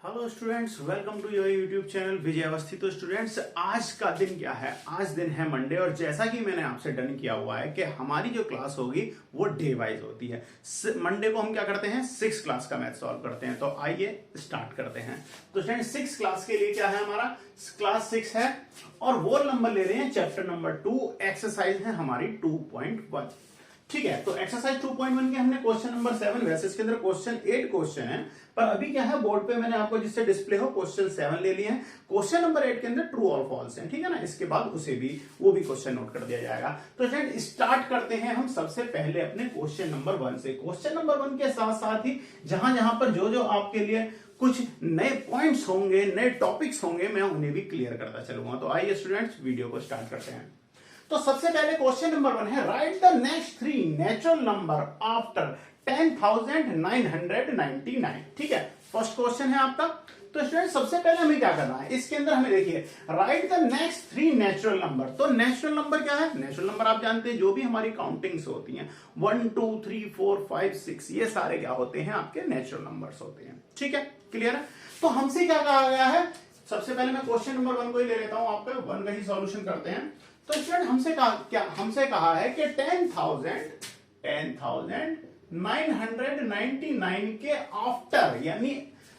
Hello students, welcome to your YouTube channel Vijay Awasthi. तो students, आज का दिन क्या है? आज दिन है मंडे, और जैसा कि मैंने आपसे डन किया हुआ है कि हमारी जो क्लास होगी वो डे वाइज होती है। मंडे को हम क्या करते हैं? 6 क्लास का मैथ सॉल्व करते हैं। तो आइए स्टार्ट करते हैं। तो स्टूडेंट 6 क्लास के लिए क्या है? हमारा क्लास 6 है और वो नंबर ले रहे हैं चैप्टर नंबर 2। एक्सरसाइज है हमारी 2.1। ठीक है, तो एक्सरसाइज 2.1 के हमने क्वेश्चन नंबर 7, वैसे इसके अंदर क्वेश्चन 8 क्वेश्चन है, पर अभी क्या है बोर्ड पे मैंने आपको जिससे डिस्प्ले हो क्वेश्चन 7 ले लिए हैं। क्वेश्चन नंबर 8 के अंदर ट्रू और फॉल्स है, ठीक है ना। इसके बाद उसे भी वो भी क्वेश्चन नोट कर दिया जाएगा। तो फ्रेंड स्टार्ट करते हैं हम सबसे पहले अपने क्वेश्चन नंबर 1 से। क्वेश्चन नंबर 1 के साथ साथ ही जहां जहां पर जो जो आपके लिए कुछ नए पॉइंट्स होंगे, नए टॉपिक्स होंगे, मैं उन्हें भी क्लियर करता चलूंगा। तो आइए स्टूडेंट्स वीडियो को स्टार्ट करते हैं। तो सबसे पहले क्वेश्चन नंबर 1 है, write the next 3 natural number after 10,999। ठीक है, फर्स्ट क्वेश्चन है आपका। तो स्टूडेंट सबसे पहले हमें क्या करना है? इसके अंदर हमें देखिए, right the next 3 natural number. तो नेचुरल नंबर क्या है? नेचुरल नंबर आप जानते हैं जो भी हमारी काउंटिंग्स होती हैं, 1 2 3 4 5 6, ये सारे क्या होते हैं? आपके नेचुरल नंबर्स होते हैं। ठीक है, क्लियर है। तो हमसे क्या कहा गया है? सबसे पहले मैं क्वेश्चन नंबर 1 को ही ले लेता हूं, आपका 1 का ही सॉल्यूशन करते हैं। तो स्टूडेंट हमसे कहा है कि 10,999 के आफ्टर, यानी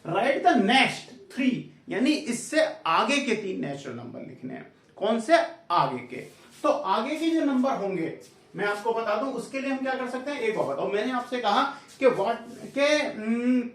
राइट द नेक्स्ट 3, यानी इससे आगे के 3 नेचुरल नंबर लिखने हैं। कौन से? आगे के। तो आगे के जो नंबर होंगे मैं आपको बता दूं, उसके लिए हम क्या कर सकते हैं? एक और बताओ, मैंने आपसे कहा कि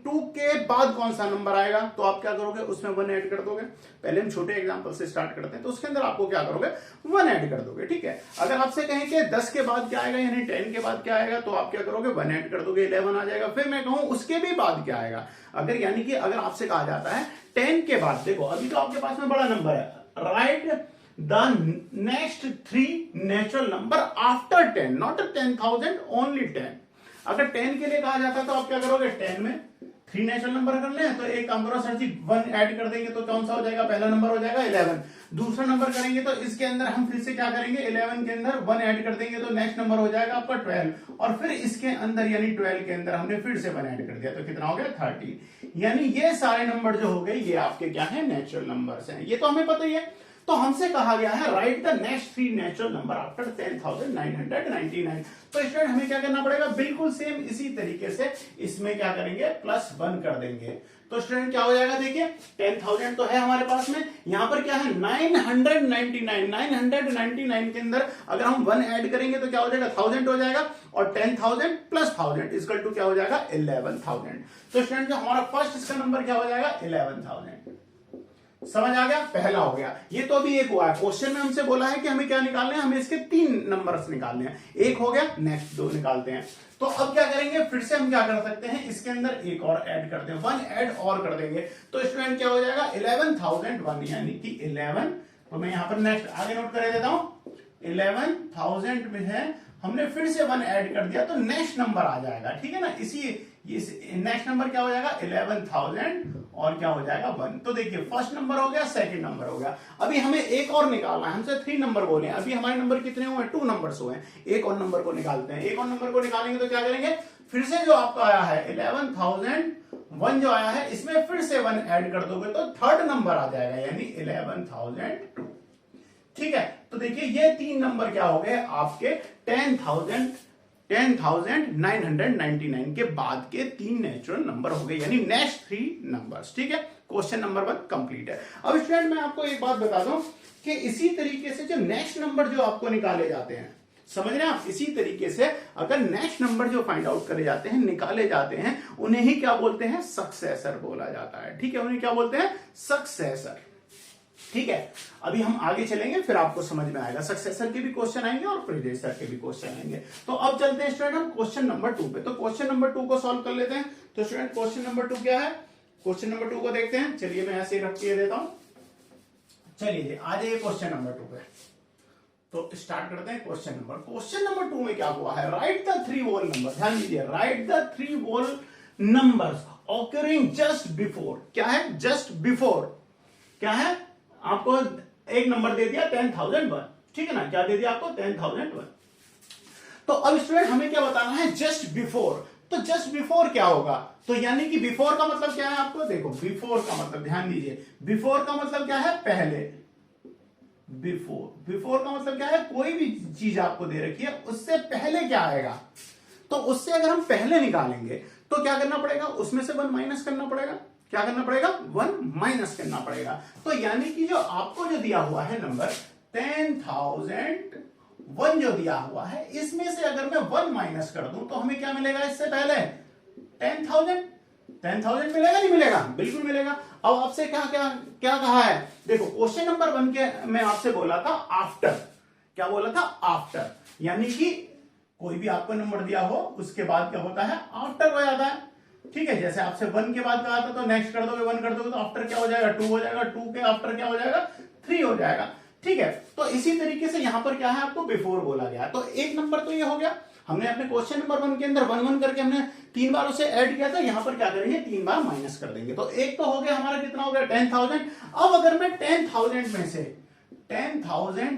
2 के बाद कौन सा नंबर आएगा, तो आप क्या करोगे? उसमें 1 ऐड कर दोगे। पहले हम छोटे एग्जांपल से स्टार्ट करते हैं, तो उसके अंदर आपको क्या करोगे? 1 ऐड कर दोगे। ठीक है, अगर आपसे कहें कि 10 के बाद क्या आएगा, यानी 10 के बाद क्या आएगा, तो आप क्या करोगे? 1 ऐड कर दोगे, 11 आ जाएगा। फिर मैं कहूं उसके भी बाद क्या आएगा, अगर यानी कि अगर आपसे कहा जाता है 10 के बाद, देखो अभी तो आपके पास में बड़ा नंबर है, right the next 3 natural number after 10, not 10,000, only 10। अगर 10 के लिए कहा जाता तो आप क्या करोगे? 10 में 3 नेचुरल नंबर कर ले, तो एक काम करो सर जी, 1 ऐड कर देंगे तो कौन सा हो जाएगा? पहला नंबर हो जाएगा 11। दूसरा नंबर करेंगे तो इसके अंदर हम फिर से क्या करेंगे? 11 के अंदर 1 ऐड कर देंगे तो नेक्स्ट नंबर हो जाएगा आपका 12, और फिर इसके अंदर यानी 12 के अंदर हमने फिर से 1 ऐड कर दिया, तो कितना हो गया? 30। यानी ये सारे नंबर जो हो गए ये आपके क्या है? नेचुरल नंबर्स हैं। ये तो हमें पता ही है। तो हमसे कहा गया है write the next 3 natural number after 10,999। तो स्टूडेंट हमें क्या करना पड़ेगा? बिल्कुल सेम इसी तरीके से इसमें क्या करेंगे? +1 कर देंगे। तो स्टूडेंट क्या हो जाएगा? देखिए 10,000 तो है हमारे पास में, यहां पर क्या है? 999 के अंदर अगर हम 1 ऐड करेंगे तो क्या हो जाएगा? 1000 हो जाएगा, और 10,000 + 1000 इक्वल टू क्या हो जाएगा? 11,000। तो स्टूडेंट जो हमारा फर्स्ट इसका नंबर क्या हो जाएगा? 11,000। समझ आ गया? पहला हो गया। ये तो अभी एक हुआ है। क्वेश्चन में हमसे बोला है कि हमें क्या निकालने हैं? हमें इसके 3 नंबर्स निकालने हैं। एक हो गया, नेक्स्ट 2 निकालते हैं। तो अब क्या करेंगे? फिर से हम क्या कर सकते हैं? इसके अंदर एक और ऐड करते हैं, 1 ऐड और कर देंगे। तो स्टूडेंट क्या हो जाएगा? 11,001, यानी कि 11। तो मैं यहां पर नेक्स्ट आगे नोट कर देता हूं, 11,000 में है, हमने फिर से 1 ऐड कर दिया तो नेक्स्ट नंबर आ जाएगा। ठीक है ना, इसी नेक्स्ट नंबर क्या हो जाएगा? 11,000 और क्या हो जाएगा? 1। तो देखिए फर्स्ट नंबर हो गया, सेकंड नंबर हो गया। अभी हमें एक और निकालना है। हमसे 3 नंबर बोले हैं, अभी हमारे नंबर कितने हुए? 2 नंबर्स हुए हैं। एक और नंबर को निकालते हैं। एक और नंबर को निकालेंगे तो क्या करेंगे? फिर से जो आपका आया है 11,001 जो आया है, इसमें फिर से 1 ऐड कर दोगे तो थर्ड नंबर आ जाएगा, यानी 11,002। ठीक है, तो देखिए ये 3 नंबर क्या हो गए आपके? 10,999 के बाद के 3 नेचुरल नंबर हो गए, यानी नेक्स्ट 3 नंबर्स। ठीक है, क्वेश्चन नंबर 1 कंप्लीट है। अब स्टूडेंट मैं आपको एक बात बता दूं कि इसी तरीके से जो नेक्स्ट नंबर जो आपको निकाले जाते हैं, समझ रहे हैं आप? इसी तरीके से अगर नेक्स्ट नंबर जो फाइंड आउट करे जाते हैं, निकाले जाते हैं, उन्हें ही क्या बोलते हैं? सक्सेसर बोला जाता है। ठीक है, उन्हें क्या बोलते हैं? सक्सेसर। ठीक है, अभी हम आगे चलेंगे, फिर आपको समझ में आएगा। सक्सेसर के भी क्वेश्चन आएंगे और प्रीडेसेसर के भी क्वेश्चन आएंगे। तो अब चलते हैं स्टूडेंट हम क्वेश्चन नंबर 2 पे। तो क्वेश्चन नंबर 2 को सॉल्व कर लेते हैं। तो स्टूडेंट क्वेश्चन नंबर 2 क्या है? क्वेश्चन नंबर 2 को देखते हैं। चलिए मैं ऐसे रख के देता हूं। चलिए आ जाइए क्वेश्चन नंबर 2 पे। तो स्टार्ट करते हैं क्वेश्चन नंबर 2 में क्या हुआ है? Write the 3 whole number. ध्यान दीजिए, write the 3 whole numbers occurring just before. क्या है? Just before. क्या है? आपको एक नंबर दे दिया 10,001। ठीक है ना, क्या दे दिया आपको? 10,001। तो अब स्टूडेंट हमें क्या बताना है? Just before. तो जस्ट बिफोर क्या होगा, तो यानी कि बिफोर का मतलब क्या है आपको देखो, बिफोर का मतलब ध्यान दीजिए, बिफोर का मतलब क्या है पहले, बिफोर का मतलब क्या है, कोई भी चीज आपको दे रखी है उससे पहले क्या आएगा, तो उससे अगर हम पहले निकालेंगे तो क्या करना पड़ेगा, उसमें से 1 माइनस करना पड़ेगा, क्या करना पड़ेगा 1 माइनस करना पड़ेगा। तो यानी कि जो आपको जो दिया हुआ है नंबर 10,001 जो दिया हुआ है, इसमें से अगर मैं 1 माइनस कर दूं तो हमें क्या मिलेगा, इससे पहले 10,000 मिलेगा नहीं मिलेगा, बिल्कुल मिलेगा। अब आपसे क्या क्या क्या कहा है, देखो क्वेश्चन नंबर 1 के मैं आपसे बोला था आफ्टर, क्या बोला था आफ्टर, यानी कि कोई भी आपको नंबर दिया हो उसके बाद क्या होता है, आफ्टर हो जाता है। ठीक है, जैसे आपसे 1 के बाद कहा था तो नेक्स्ट कर दोगे, 1 कर दोगे तो आफ्टर क्या हो जाएगा 2 हो जाएगा, 2 के आफ्टर क्या हो जाएगा 3 हो जाएगा। ठीक है, तो इसी तरीके से यहां पर क्या है, आपको बिफोर बोला गया। तो एक नंबर तो ये हो गया, हमने अपने क्वेश्चन नंबर 1 के अंदर 1 1 करके हमने 3 बार उसे ऐड किया था, यहां पर क्या करेंगे 3 बार माइनस कर देंगे। तो एक तो हो गया हमारा, कितना हो गया 10,000। अब अगर मैं 10,000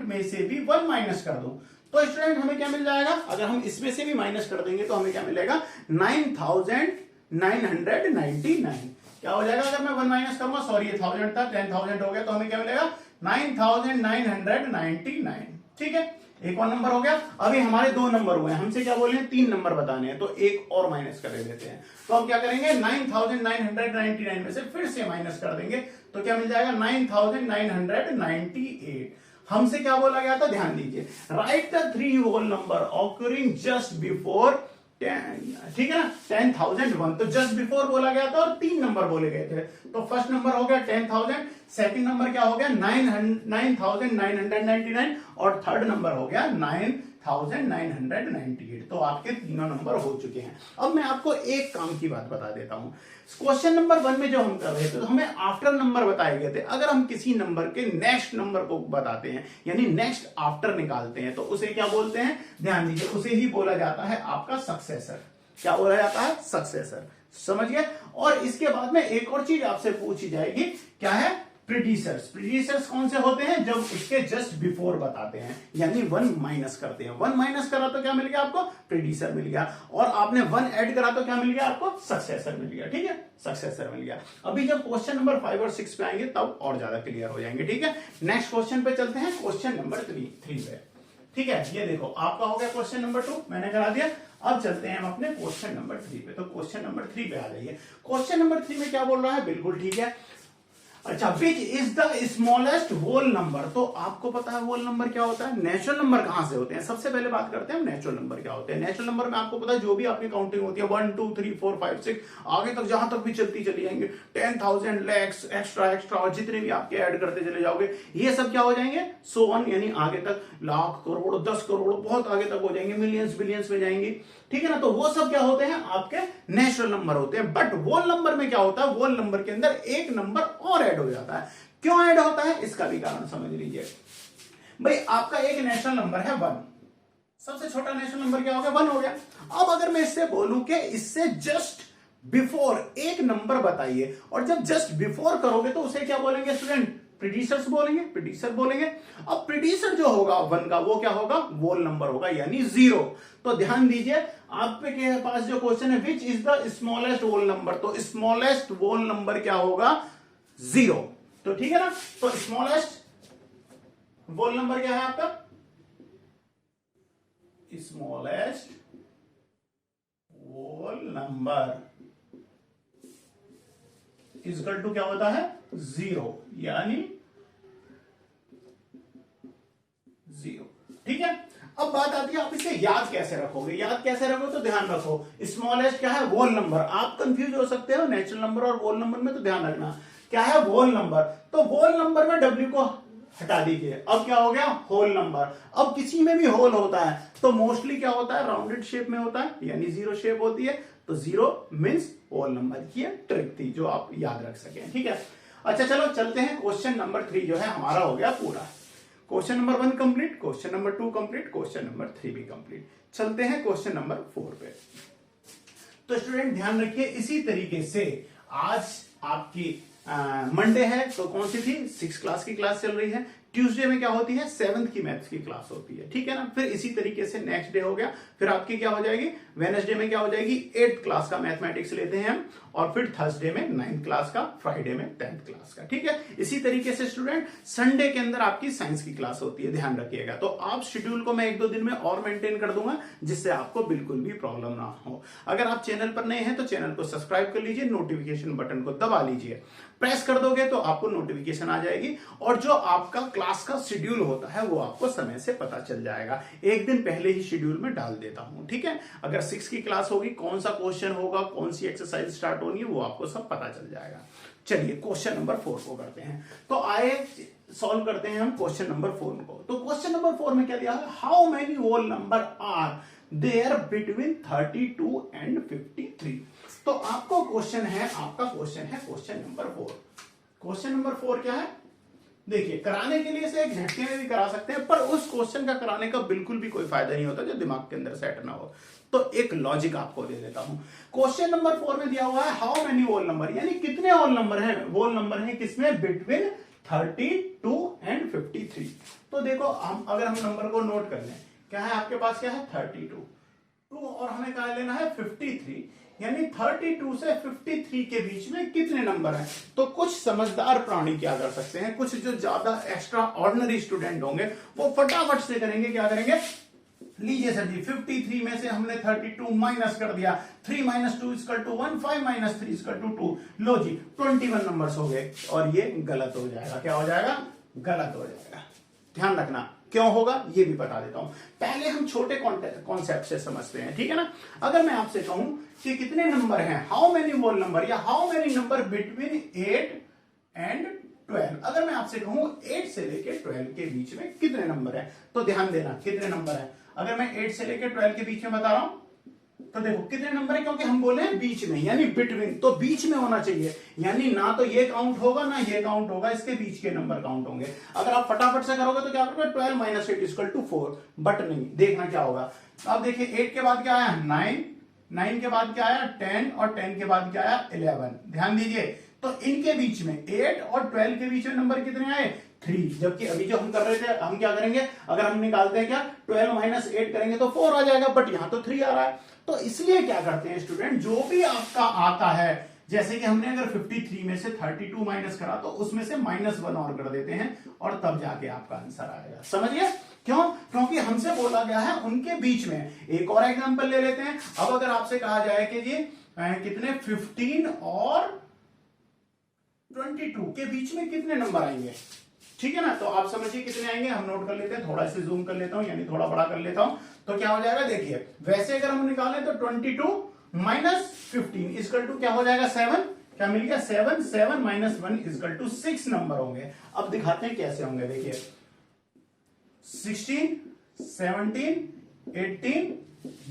में से भी 1 माइनस कर दूं तो स्टूडेंट हमें क्या मिल जाएगा, अगर हम इसमें से भी माइनस कर देंगे तो हमें क्या मिलेगा 9,999। क्या हो जाएगा अगर मैं 1 माइनस करूंगा, सॉरी ये 1000 था, 10,000 हो गया, तो हमें क्या मिलेगा 9,999। ठीक है, एक और नंबर हो गया। अभी हमारे 2 नंबर हुए हैं, हमसे क्या बोले हैं 3 नंबर बताने हैं, तो एक और माइनस कर देते हैं। तो हम क्या करेंगे 9,999 में से फिर से माइनस कर देंगे, तो क्या मिल जाएगा 9,998। हमसे क्या बोला गया था, ध्यान दीजिए, write the 3 whole number occurring just before 10, ठीक है ना 10,001, तो जस्ट बिफोर बोला गया था और 3 नंबर बोले गए थे। तो फर्स्ट नंबर हो गया 10,000, सेकंड नंबर क्या हो गया 9,999 और थर्ड नंबर हो गया 9,998। तो आपके तीनों नंबर हो चुके हैं। अब मैं आपको एक काम की बात बता देता हूं, क्वेश्चन नंबर 1 में जो हम कर रहे थे तो हमें आफ्टर नंबर बताए गए थे। अगर हम किसी नंबर के नेक्स्ट नंबर को बताते हैं, यानी नेक्स्ट आफ्टर निकालते हैं, तो उसे क्या बोलते हैं, ध्यान दीजिए, उसे ही बोला जाता है आपका सक्सेसर। क्या बोला जाता है, सक्सेसर। समझ गए। और इसके बाद में एक और चीज आपसे पूछी जाएगी, क्या है, प्रीडिसर्स। प्रीडिसर्स कौन से होते हैं, जब उसके जस्ट बिफोर बताते हैं, यानी 1 माइनस करते हैं। 1 माइनस करा तो क्या मिल गया आपको, प्रीडिसर मिल गया, और आपने 1 ऐड करा तो क्या मिल गया आपको, सक्सेसर मिल गया। ठीक है, सक्सेसर मिल गया। अभी जब क्वेश्चन नंबर 5 और 6 पे आएंगे तब और ज्यादा क्लियर हो जाएंगे। ठीक है, नेक्स्ट क्वेश्चन पे चलते हैं, क्वेश्चन नंबर 3 पे। ठीक है, ये देखो आपका हो गया क्वेश्चन नंबर 2, मैंने करा दिया। अब चलते हैं हम अपने क्वेश्चन नंबर 3 पे। तो क्वेश्चन नंबर 3 पे आ जाइए। क्वेश्चन नंबर 3 में क्या बोल रहा है, बिल्कुल ठीक है। अच्छा, which is the smallest whole number. तो आपको पता है होल नंबर क्या होता है, नेचुरल नंबर कहां से होते हैं। सबसे पहले बात करते हैं हम नेचुरल नंबर क्या होते हैं। नेचुरल नंबर में आपको पता है जो भी आपकी काउंटिंग होती है 1 2 3 4 5 6 आगे तक जहां तक भी चलती चली जाएंगे, 10,000 लैक्स एक्स्ट्रा और जितने भी आपके ऐड करते चले जाओगे, ये सब क्या हो जाएंगे, सो वन, यानी आगे तक लाख करोड़ 10 करोड़ बहुत आगे तक हो जाएंगे, मिलियंस बिलियंस में जाएंगे। ठीक है ना, तो वो सब क्या होते हैं, आपके नेचुरल नंबर होते हैं। बट वोल नंबर में क्या होता है, वोल नंबर के अंदर एक नंबर और ऐड हो जाता है। क्यों ऐड होता है, इसका भी कारण समझ लीजिए। भाई आपका एक नेचुरल नंबर है 1, सबसे छोटा नेचुरल नंबर क्या हो गया, 1 हो गया। अब अगर मैं इससे बोलूं कि इससे जस्ट बिफोर एक नंबर बताइए, और जब जस्ट बिफोर करोगे तो उसे क्या बोलेंगे स्टूडेंट, प्रीडिसर्स बोलेंगे, प्रीडिसर बोलेंगे। अब प्रीडिसर जो होगा 1 का, वो क्या होगा, वोल नंबर होगा, यानी 0। तो ध्यान दीजिए, आपके पास जो क्वेश्चन है, which is the smallest whole number, तो स्मॉलेस्ट वोल नंबर क्या होगा, 0। तो ठीक है ना, तो स्मॉलेस्ट वोल नंबर क्या है आपका, smallest whole number equal to क्या होता है, 0, यानी 0। ठीक है, अब बात आती है आप इसे याद कैसे रखोगे। याद कैसे रखोगे, तो ध्यान रखो स्मॉलेस्ट क्या है, वोल नंबर। आप कंफ्यूज हो सकते हो नेचुरल नंबर और वोल नंबर में, तो ध्यान रखना क्या है, वोल नंबर। तो वोल नंबर में W को हटा दीजिए, अब क्या हो गया, होल नंबर। अब किसी में भी होल होता है तो मोस्टली क्या होता है, राउंडेड शेप में होता है, यानी 0 शेप होती है। तो 0 मींस होल नंबर की ट्रिक थी जो आप याद रख सकें। ठीक है, अच्छा चलो चलते हैं, क्वेश्चन नंबर 3 जो है हमारा हो गया पूरा। Question number 1 complete, question number 2 complete, question number 3 भी कंप्लीट। चलते हैं क्वेश्चन नंबर 4 पे। तो स्टूडेंट ध्यान रखिए, इसी तरीके से आज आपकी मंडे है, तो कौन सी थी, 6 क्लास की क्लास चल रही है। ट्यूसडे में क्या होती है, 7th की मैथ्स की क्लास होती है, ठीक है ना। फिर इसी तरीके से नेक्स्ट डे हो गया, फिर आपकी क्या हो जाएगी, वेडनेसडे में क्या हो जाएगी, 8th क्लास का मैथमेटिक्स लेते हैं हम, और फिर थर्सडे में 9th क्लास का, फ्राइडे में 10th क्लास का, ठीक है। इसी तरीके से स्टूडेंट संडे के अंदर आपकी साइंस की क्लास होती है, ध्यान रखिएगा। तो आप शेड्यूल को मैं 1-2 दिन में और मेंटेन कर दूंगा, जिससे आपको बिल्कुल भी प्रॉब्लम ना हो। अगर आप चैनल पर नए हैं तो चैनल को सब्सक्राइब कर लीजिए, नोटिफिकेशन बटन को दबा लीजिए, प्रेस कर दोगे तो आपको नोटिफिकेशन आ जाएगी, और जो आपका क्लास का शेड्यूल होता है वो आपको समय से पता चल जाएगा। एक दिन पहले ही शेड्यूल में डाल देता हूं, ठीक है। अगर 6 की क्लास होगी, कौन सा क्वेश्चन होगा, कौन सी एक्सरसाइज स्टार्ट होनी है, वो आपको सब पता चल जाएगा। चलिए क्वेश्चन नंबर 4 को करते हैं। तो आइए सॉल्व करते हैं हम क्वेश्चन नंबर 4 को। तो क्वेश्चन नंबर 4 में क्या दिया है, how many whole number are there between 32 and 53। तो आपको क्वेश्चन है, आपका क्वेश्चन है क्वेश्चन नंबर 4। क्वेश्चन नंबर 4 क्या है, देखिए कराने के लिए से एक झटके में भी करा सकते हैं, पर उस क्वेश्चन का कराने का बिल्कुल भी कोई फायदा नहीं होता जो दिमाग के अंदर सेट ना हो। तो एक लॉजिक आपको दे देता हूं। क्वेश्चन नंबर 4 में दिया हुआ है हाउ मेनी होल नंबर, यानी कितने होल नंबर हैं, होल नंबर हैं किसमें, बिटवीन 32 एंड 53। तो देखो हम अगर हम नंबर को नोट कर लें, क्या है आपके पास, क्या है 32 और हमें क्या लेना है 53, यानी 32 से 53 के बीच में कितने नंबर हैं। तो कुछ समझदार प्राणी क्या कर सकते हैं, कुछ जो ज्यादा एक्स्ट्रा ऑर्डिनरी स्टूडेंट होंगे वो फटाफट से करेंगे, क्या करेंगे, लीजिए सर जी 53 में से हमने 32 माइनस कर दिया, 3 - 2 = 1, 5 - 3 = 2, लो जी 21 नंबर्स हो गए, और ये गलत हो जाएगा, क्या हो जाएगा, गलत हो जाएगा। ध्यान रखना क्यों होगा ये भी बता देता हूं। पहले हम छोटे कॉन्सेप्ट से समझते हैं, ठीक है ना। अगर मैं आपसे कहूं कि कितने नंबर हैं, हाउ मेनी होल नंबर या how many number between 8 and 12, अगर मैं आपसे कहूं 8 से लेके 12 के बीच में कितने नंबर है, तो ध्यान देना कितने नंबर है। अगर मैं 8 से लेके 12 के बीच में बता रहा हूं तो देखो कितने नंबर है, क्योंकि हम बोले हैं बीच में, यानी बिटवीन, तो बीच में होना चाहिए, यानी ना तो ये काउंट होगा ना ये काउंट होगा, इसके बीच के नंबर काउंट होंगे। अगर आप फटाफट से करोगे तो क्या करोगे, 12 - 8 = 4, बट नहीं, देखना क्या होगा। अब देखिए 8 के बाद क्या आया 9, 9 के बाद क्या आया 10, और 10 के बाद क्या आया 11। ध्यान दीजिए, तो इनके बीच में 8 और 12 के बीच में नंबर कितने आए, 3, जबकि अभी जो हम कर रहे थे, हम क्या करेंगे, अगर हम निकालते हैं क्या 12 - 8 करेंगे तो 4 आ जाएगा, बट यहां तो 3 आ रहा है। तो इसलिए क्या करते हैं स्टूडेंट, जो भी आपका आता है, जैसे कि हमने अगर 53 में से 32 माइनस करा तो उसमें से -1 और कर देते हैं, और तब जाके आपका आंसर आएगा। समझिए क्यों, क्योंकि हमसे बोला गया है उनके बीच में। एक और एग्जांपल ले लेते हैं। अब अगर आपसे कहा जाए कि ये कितने 15 और 22 के बीच में कितने नंबर आएंगे, ठीक है ना, तो आप समझिए कितने आएंगे, हम नोट कर लेते हैं, थोड़ा सा जूम कर लेता हूं, यानी थोड़ा बड़ा कर लेता हूं। तो क्या हो जाएगा, देखिए वैसे अगर हम निकालें तो 22 - 15 = क्या हो जाएगा 7, क्या मिल गया 7, 7 - 1 = 6 नंबर होंगे। अब दिखाते हैं कैसे होंगे, देखिए 16, 17, 18,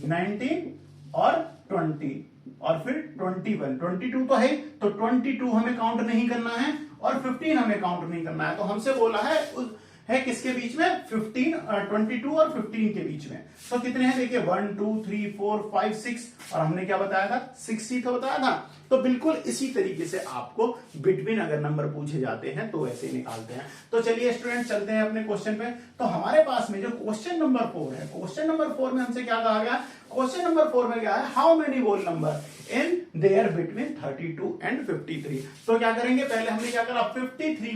19 और 20, और फिर 21, 22 तो है, तो 22 हमें काउंट नहीं करना है, और 15 हमें काउंट नहीं करना है। तो हमसे बोला है किसके बीच में, 22 और 15 के बीच में। तो कितने हैं, देखिए 1 2 3 4 5 6, और हमने क्या बताया था 6 ही तो बताया था। तो बिल्कुल इसी तरीके से आपको बिटवीन अगर नंबर पूछे जाते हैं तो ऐसे ही निकालते हैं। तो चलिए स्टूडेंट चलते हैं अपने क्वेश्चन पे। तो हमारे पास में जो क्वेश्चन नंबर 4 है, क्वेश्चन नंबर 4 में हमसे क्या कहा गया, क्वेश्चन नंबर 4 में क्या है, how many whole number in there between 32 and 53। तो क्या करेंगे, पहले हमने क्या करा 53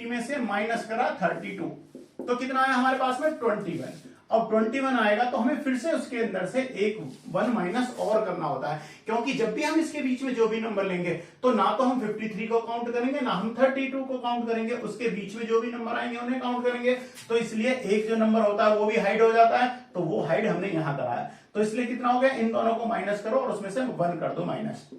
में से माइनस करा 32, तो कितना आया हमारे पास में 21। अब 21 आएगा तो हमें फिर से उसके अंदर से एक 1 माइनस और करना होता है, क्योंकि जब भी हम इसके बीच में जो भी नंबर लेंगे तो ना तो हम 53 को काउंट करेंगे ना हम 32 को काउंट करेंगे, उसके बीच में जो भी नंबर आएंगे उन्हें काउंट करेंगे। तो इसलिए एक जो नंबर होता है वो भी हाइड हो जाता है, तो वो हाइड हमने यहां करा है। तो इसलिए कितना हो गया, इन दोनों को माइनस करो और उसमें से 1 कर दो माइनस,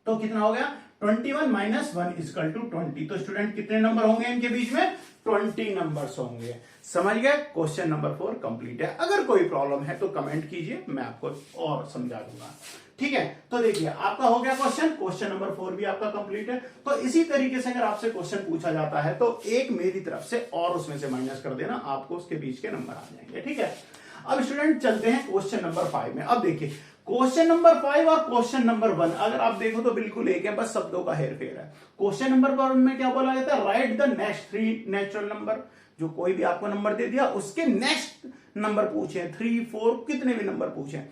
तो कितना हो गया 21 - 1 = 20। तो स्टूडेंट कितने नंबर होंगे इनके बीच में, 20 नंबर्स होंगे। समझ गए, क्वेश्चन नंबर 4 कंप्लीट है। अगर कोई प्रॉब्लम है तो कमेंट कीजिए, मैं आपको और समझा दूंगा, ठीक है। तो देखिए आपका हो गया क्वेश्चन नंबर 4 भी आपका कंप्लीट है। तो इसी तरीके से अगर आपसे क्वेश्चन पूछा जाता है तो एक मेरी तरफ से और उसमें से माइनस कर देना, आपको उसके बीच के नंबर आ जाएंगे, ठीक है। अब स्टूडेंट चलते हैं क्वेश्चन नंबर 5 में। अब देखिए क्वेश्चन नंबर 5 और क्वेश्चन नंबर 1 अगर आप देखो तो बिल्कुल एक है, बस शब्दों का हेर फेर है। क्वेश्चन नंबर 1 में क्या बोला जाता है, write the next 3 natural number. जो कोई भी आपको नंबर दे दिया उसके नेक्स्ट नंबर पूछे, 3 4 कितने भी नंबर पूछे,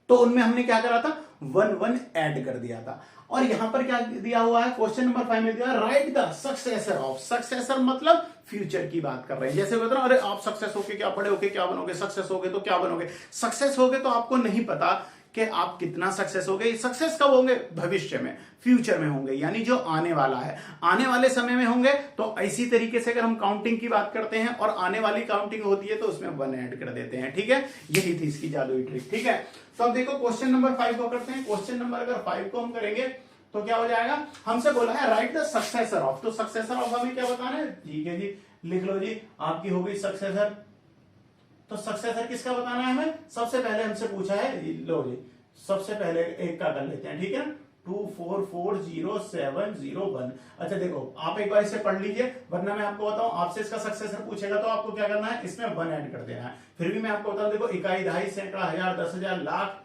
तो उनमें हमने क्या करा था, 1 1 ऐड कर दिया था। और यहां पर क्या दिया हुआ है, क्वेश्चन नंबर 5 में दिया right the successor of. Successor मतलब फ्यूचर की बात कर रहे हैं। जैसे बता रहा हूं, अरे आप सक्सेस होके क्या, बड़े होके क्या बनोगे, सक्सेस होगे तो क्या बनोगे। सक्सेस होगे तो आपको नहीं पता कि आप कितना सक्सेस होगे, सक्सेस कब होंगे, भविष्य में, फ्यूचर में होंगे, यानी जो आने वाला है, आने वाले समय में होंगे। तो इसी तरीके से अगर हम काउंटिंग की बात करते हैं और आने वाली काउंटिंग होती है तो उसमें 1 ऐड कर देते हैं। ठीक है, यही थी इसकी जादुई ट्रिक। ठीक है, तो अब देखो क्वेश्चन नंबर 5 को करते हैं। क्वेश्चन नंबर अगर 5 को हम करेंगे तो क्या हो जाएगा, हमसे बोला है राइट द सक्सेसर ऑफ। तो सक्सेसर ऑफ हमें क्या बताना है, ठीक है जी, लिख लो जी, आपकी हो गई सक्सेसर। तो सक्सेसर किसका बताना है हमें, सबसे पहले हमसे पूछा है, लो जी, सबसे पहले एक का कर लेते हैं। ठीक है ना, 24407101। अच्छा देखो, आप एक बार इसे पढ़ लीजिए, वरना मैं आपको बताऊं, आपसे इसका सक्सेसर पूछेगा तो आपको क्या करना है, इसमें 1 ऐड कर देना है। फिर भी मैं आपको बताऊं, देखो, इकाई, दहाई, सैकड़ा, हजार, 10,000, लाख,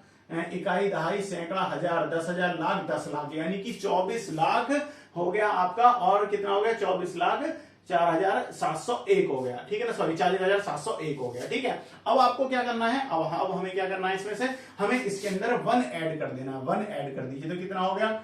इकाई, दहाई, सैकड़ा, हजार, 10,000, लाख, 10 लाख, यानी कि 24 लाख हो गया आपका। और कितना हो गया, 24 लाख 4,701 हो गया। ठीक है ना, सॉरी 40,701 हो गया। ठीक है, अब आपको क्या करना है, अब हमें क्या करना है, इसमें से हमें इसके अंदर 1 ऐड कर देना। 1 ऐड कर दीजिए तो कितना हो गया,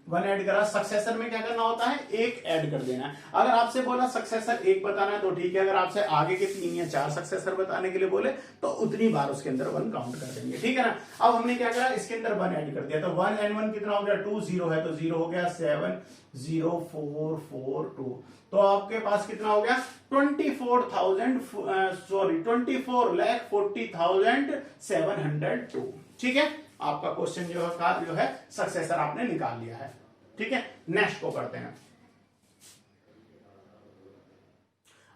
1 ऐड करा। सक्सेसर में क्या करना होता है, 1 ऐड कर देना है। अगर आपसे बोला सक्सेसर 1 बताना है तो ठीक है, अगर आपसे आगे के 3 या 4 सक्सेसर बताने के लिए बोले तो उतनी बार उसके अंदर 1 काउंट कर देंगे। ठीक है ना, अब हमने क्या करा, इसके अंदर 1 ऐड कर दिया, तो 1 and 1 कितना हो गया, 2, 0 है तो 0 हो गया, 70442। तो आपके पास कितना हो गया, 24,40,702। ठीक है, आपका क्वेश्चन जो है सक्सेसर आपने निकाल लिया है। ठीक है, नेक्स्ट को करते हैं।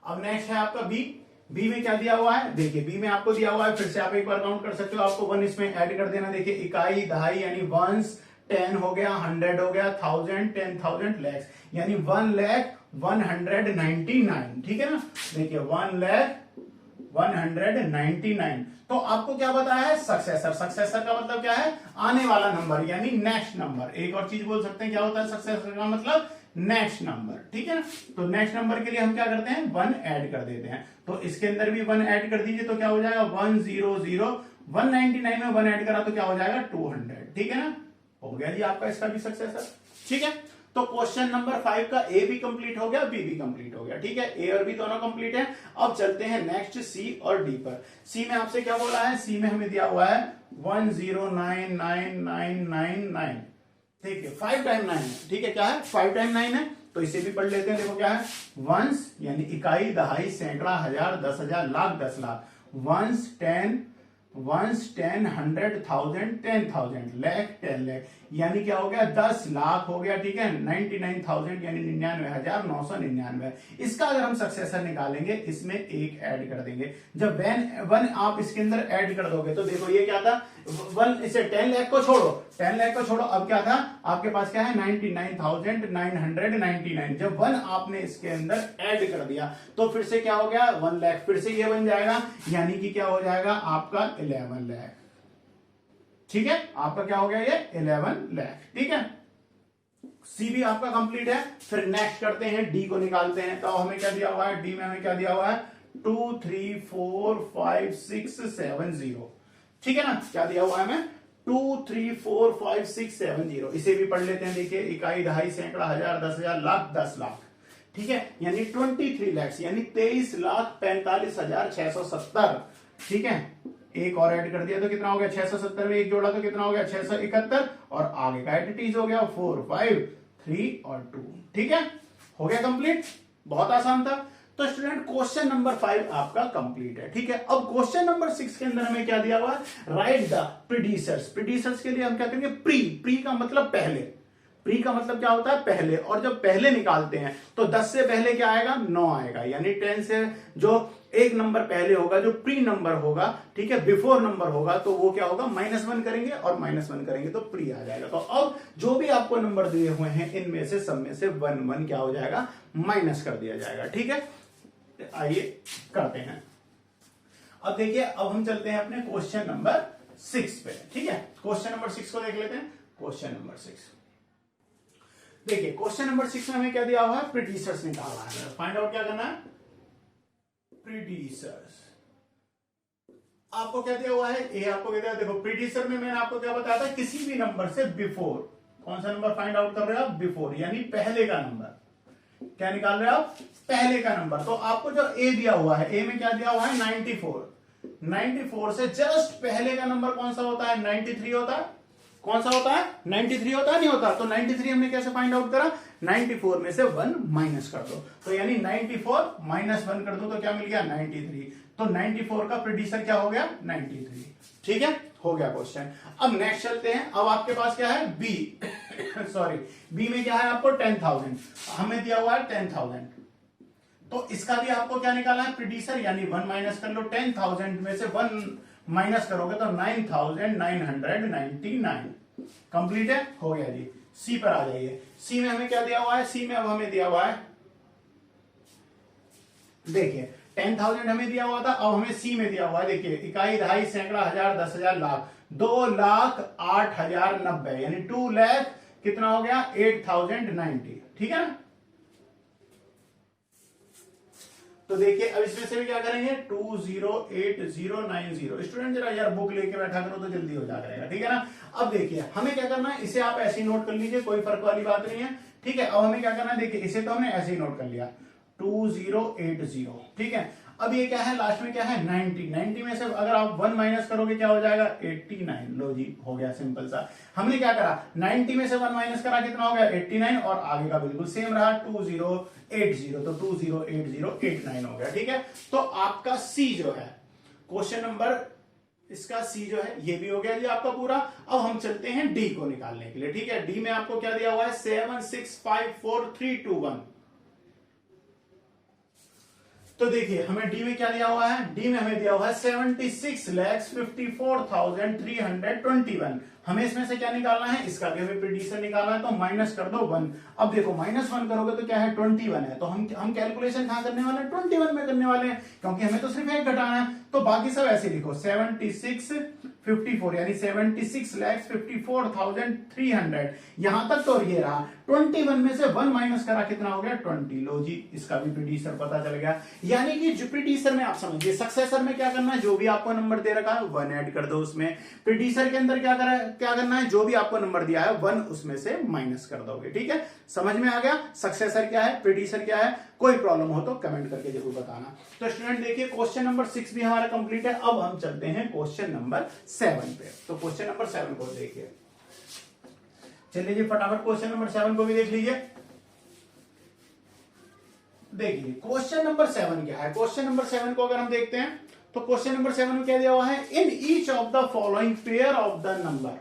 अब नेक्स्ट है आपका बी। बी में क्या दिया हुआ है, देखिए बी में आपको दिया हुआ है, फिर से आप एक बार काउंट कर सकते हो, आपको 1 इसमें ऐड कर देना। देखिए, इकाई, दहाई यानी वंस, 10 हो गया, 100 हो गया, 1000, 10,000, लैक्स, यानी 1,199। ठीक है ना, देखिए 1,199। तो आपको क्या बताया है, सक्सेसर। सक्सेसर का मतलब क्या है, आने वाला नंबर, यानी नेक्स्ट नंबर। एक और चीज बोल सकते हैं, क्या होता है सक्सेसर का मतलब, नेक्स्ट नंबर। ठीक है ना, तो नेक्स्ट नंबर के लिए हम क्या करते हैं, 1 ऐड कर देते हैं। तो इसके अंदर भी 1 ऐड कर दीजिए तो क्या हो जाएगा, 100, 199 में 1 ऐड करा तो क्या हो जाएगा, 200। ठीक है ना, हो गया जी आपका इसका भी सक्सेसर। ठीक है, तो क्वेश्चन नंबर 5 का ए भी कंप्लीट हो गया, बी भी कंप्लीट हो गया। ठीक है, ए और बी दोनों कंप्लीट है। अब चलते हैं नेक्स्ट सी और डी पर। सी में आपसे क्या बोला है, सी में हमें दिया हुआ है 1099999। ठीक है, 5 टाइम 9 है। ठीक है, क्या है, 5 टाइम 9 है, तो इसे भी पढ़ लेते हैं। देखो क्या है, वंस यानी इकाई, दहाई, सैकड़ा, हजार, 10,000, लाख, 10 लाख, वंस 10, 100, 1000, 10,000, लाख, 10 लाख, यानी क्या हो गया, 10 लाख हो गया। ठीक है, 99,000 यानी 99,999। इसका अगर हम सक्सेसर निकालेंगे, इसमें 1 ऐड कर देंगे। जब 1 आप इसके अंदर ऐड कर दोगे तो देखो ये क्या था, 1 इसे 10 लाख को छोड़ो, 10 लाख को छोड़ो, अब क्या था आपके पास, क्या है, 99,999। जब 1 आपने इसके अंदर ऐड कर दिया तो फिर से क्या हो गया, 1 लाख, फिर से ये बन जाएगा, यानी कि क्या हो जाएगा आपका 11 लाख। ठीक है, आपका क्या हो गया, ये 11 लाख। ठीक है, सी भी आपका कंप्लीट है। फिर नेक्स्ट करते हैं, डी को निकालते हैं। तो हमें क्या दिया हुआ है, डी में हमें क्या दिया हुआ है, 2 3 4 5 6 7 0। ठीक है ना, क्या दिया हुआ है हमें, 2 3 4 5 6 7 0। इसे भी पढ़ लेते हैं। देखिए, इकाई, दहाई, सैकड़ा, हजार, 10,000, लाख, 10 लाख। ठीक है, यानी 23 लाख, यानी 23,45,670। ठीक है, एक और ऐड कर दिया तो कितना हो गया, 670 में एक जोड़ा तो कितना हो गया, 671, और आगे का एडिटीज हो गया 4 5 3 और 2। ठीक है, हो गया कंप्लीट, बहुत आसान था। तो स्टूडेंट क्वेश्चन नंबर 5 आपका कंप्लीट है। ठीक है, अब क्वेश्चन नंबर 6 के अंदर हमें क्या दिया हुआ है, राइट द प्रीडिसर्स। प्रीडिसर्स के लिए हम क्या करेंगे, प्री का मतलब पहले, प्री का मतलब क्या होता है, पहले। और जब पहले निकालते हैं तो 10 से पहले क्या आएगा, 9 आएगा, यानी 10 से जो एक नंबर पहले होगा, जो प्री नंबर होगा, ठीक है, बिफोर नंबर होगा, तो वो क्या होगा, -1 करेंगे और -1 करेंगे तो प्री आ जाएगा। तो अब जो भी आपको नंबर दिए हुए हैं, इनमें से सब में से 1 1 क्या हो जाएगा, माइनस कर दिया जाएगा। ठीक है, आइए करते हैं। अब देखिए, अब हम चलते हैं अपने क्वेश्चन नंबर 6 पे। ठीक है, क्वेश्चन नंबर 6 को देख लेते हैं। क्वेश्चन नंबर 6 देखिए, क्वेश्चन नंबर 6 में हमें क्या दिया हुआ है, प्रीडिसर्स निकालना है। फाइंड आउट क्या करना है, प्रीडिसर्स। आपको क्या दिया हुआ है, ए आपको क्या दिया, देखो प्रीडिसर में मैंने आपको क्या बताया था, किसी भी नंबर से बिफोर। कौन सा नंबर फाइंड आउट कर रहे हो आप, बिफोर, यानी पहले का नंबर। क्या निकाल रहे हो आप, पहले का नंबर। तो आपको जो ए दिया हुआ है, ए में क्या दिया हुआ है, 94 से जस्ट पहले का नंबर कौन सा होता है, 93 होता है। कौन सा होता है, 93 होता है, नहीं होता। तो 93 हमने कैसे फाइंड आउट करा, 94 में से 1 माइनस कर दो, तो यानी 94 माइनस 1 कर दो तो क्या मिल गया, 93। तो 94 का प्रीडिसर क्या हो गया, 93। ठीक है, हो गया क्वेश्चन। अब नेक्स्ट चलते हैं। अब आपके पास क्या है, बी सॉरी, बी में क्या है आपको 10,000, हमें दिया हुआ है 10,000। तो इसका भी आपको क्या निकालना है, प्रीडिसर, यानी 1 माइनस कर लो। 10,000 में से 1 माइनस करोगे तो 9,999। कंप्लीट है, हो गया जी। सी पर आ जाइए। सी में हमें क्या दिया हुआ है, सी में अब हमें दिया हुआ है, देखिए 10,000 हमें दिया हुआ था, अब हमें सी में दिया हुआ है। देखिए इकाई, दहाई, सैकड़ा, हजार, 10,000, लाख। 2,08,090, यानी 2 लाख कितना हो गया, 8,090। ठीक है ना। तो देखिए अब इसमें से भी क्या करेंगे, 208090। स्टूडेंट जरा यार बुक लेके बैठा करो तो जल्दी हो जा करेगा। ठीक है ना। अब देखिए हमें क्या करना है, इसे आप ऐसे ही नोट कर लीजिए, कोई फर्क वाली बात नहीं है। ठीक है, अब हमें क्या करना है, देखिए इसे तो हमने ऐसे ही नोट कर लिया, 2080। ठीक है, अब ये क्या है, लास्ट में क्या है, 90 में से अगर आप 1 माइनस करोगे क्या हो जाएगा, 89। लो जी, हो गया सिंपल सा। हमने क्या करा, 90 में से 1 माइनस करा, कितना हो गया, 89, और आगे का बिल्कुल सेम रहा, 2080, तो 208089 हो गया। ठीक है, तो आपका सी जो है, क्वेश्चन नंबर इसका सी जो है, ये भी हो गया जी आपका पूरा। अब हम चलते हैं डी को निकालने के लिए। ठीक है, डी में आपको क्या दिया हुआ है, 7654321। तो देखिए हमें डी में क्या दिया हुआ है, डी में हमें दिया हुआ है 76,54,321। हमें इसमें से क्या निकालना है, इसका भी हमें प्रीडिसर निकालना है, तो माइनस कर दो 1। अब देखो -1 करोगे तो क्या है, 21 है। तो हम कैलकुलेशन कहां करने वाले हैं, 21 में करने वाले हैं, क्योंकि हमें तो सिर्फ एक घटाना है। तो बाकी सब ऐसे लिखो, 7654, यानी 76,54,300। यहां तक तो ये रहा, 21 में से 1 माइनस करा, कितना हो गया, 20। लो जी, इसका भी प्रीडिसर पता चल गया। यानी कि जो प्रीडिसर में आप समझिए, सक्सेसर में क्या करना है, जो भी आपको नंबर दे रखा है 1 ऐड कर दो उसमें। प्रीडिसर के अंदर क्या करना है, जो भी आपको नंबर दिया है 1 उसमें से माइनस कर दोगे। ठीक है, समझ में आ गया। सक्सेसर क्या है, प्रीडिसर क्या है, कोई प्रॉब्लम हो तो कमेंट करके जरूर बताना। तो स्टूडेंट देखिए क्वेश्चन नंबर 6 भी हमारा कंप्लीट है। अब हम चलते हैं क्वेश्चन नंबर 7 पे। तो क्वेश्चन नंबर 7 को देखिए, चलिए जी फटाफट क्वेश्चन नंबर 7 को भी देख लीजिए। देखिए क्वेश्चन नंबर 7 क्या है, क्वेश्चन नंबर 7 को अगर हम देखते हैं तो क्वेश्चन नंबर 7 में क्या दिया हुआ है, in each of the following pair of the number,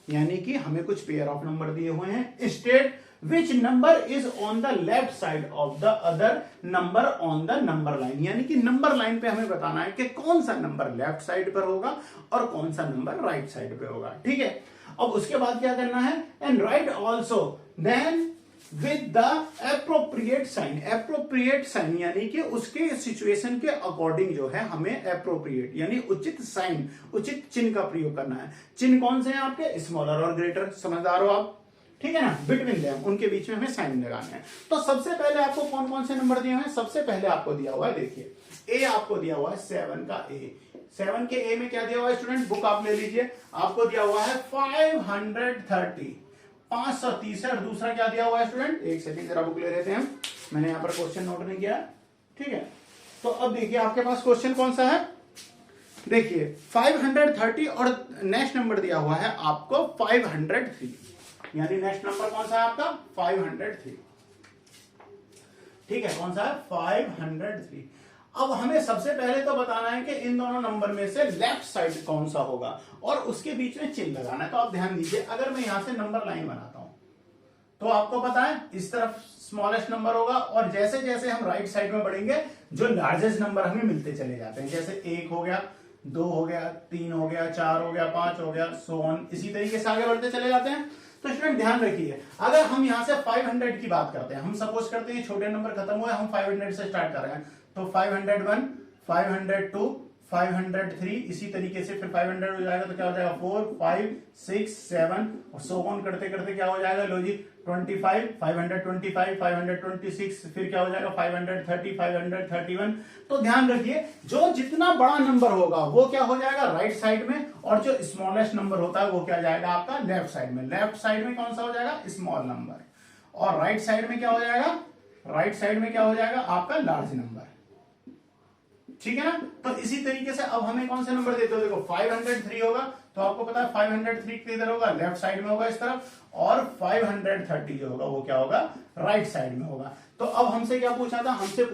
यानी कि हमें कुछ पेयर ऑफ नंबर दिए हुए हैं। State which number is on the left side of the other number on the number line, यानी कि नंबर लाइन पे हमें बताना है कि कौन सा नंबर लेफ्ट साइड पर होगा और कौन सा नंबर राइट साइड पे होगा। ठीक है, अब उसके बाद क्या करना है, and write also then with the appropriate sign. Appropriate sign यानी कि उसके सिचुएशन के अकॉर्डिंग जो है हमें एप्रोप्रिएट यानी उचित साइन, उचित चिन्ह का प्रयोग करना है। चिन्ह कौन से हैं आपके, स्मॉलर और ग्रेटर, समझदार हो आप। ठीक है ना, बिटवीन देम, उनके बीच में हमें साइन लगाना है। तो सबसे पहले आपको कौन कौन से नंबर दिए हुए हैं, सबसे पहले आपको दिया हुआ है, देखिए ए आपको दिया हुआ है 7 का ए। 7 के ए में क्या दिया हुआ है स्टूडेंट, बुक आप ले लीजिए, आपको दिया हुआ है 530, 530 है। और दूसरा क्या दिया हुआ है स्टूडेंट, एक सेकंड जरा बुक ले लेते हैं, मैंने यहां पर क्वेश्चन नोट नहीं किया। ठीक है, तो अब देखिए आपके पास क्वेश्चन कौन सा है, देखिए 530 और नेक्स्ट नंबर दिया हुआ है आपको 503, यानी नेक्स्ट नंबर कौन सा है आपका 503। ठीक है, कौन सा है 503। अब हमें सबसे पहले तो बताना है कि इन दोनों नंबर में से लेफ्ट साइड कौन सा होगा और उसके बीच में चिन्ह लगाना है। तो आप ध्यान दीजिए, अगर मैं यहां से नंबर लाइन बनाता हूं तो आपको पता है इस तरफ स्मॉलेस्ट नंबर होगा, और जैसे जैसे हम राइट साइड में बढ़ेंगे जो लार्जेस्ट नंबर हमें मिलते चले जाते हैं, जैसे 1 हो गया, 2 हो गया, 3 हो गया, 4 हो गया, 5 हो गया, सो ऑन, इसी तरीके से आगे बढ़ते चले जाते हैं। तो स्टूडेंट ध्यान रखिए, अगर हम यहां से 500 की बात करते हैं, हम सपोज करते हैं छोटे नंबर खत्म हुए, हम 500 से स्टार्ट कर रहे हैं, तो 501, 502, 503, इसी तरीके से फिर 500 हो जाएगा तो क्या हो जाएगा 4 5 6 7 और सो ऑन करते करते क्या हो जाएगा, लो जी 25 525 526, फिर क्या हो जाएगा 530 531। तो ध्यान रखिए जो जितना बड़ा नंबर होगा वो क्या हो जाएगा राइट साइड में, और जो स्मॉलेस्ट नंबर होता है वो क्या जाएगा आपका लेफ्ट साइड में। लेफ्ट साइड में कौन सा हो जाएगा स्मॉल नंबर, और राइट साइड में क्या हो जाएगा, राइट साइड में क्या हो जाएगा आपका लार्ज नंबर। ठीक है ना। तो इसी तरीके से अब हमें कौन से नंबर देते हो, देखो 503 होगा तो आपको पता है 503 किधर होगा, लेफ्ट साइड में होगा इस तरफ, और 530 जो होगा वो क्या होगा राइट साइड में होगा। तो अब हमसे क्या पूछा था, हमसे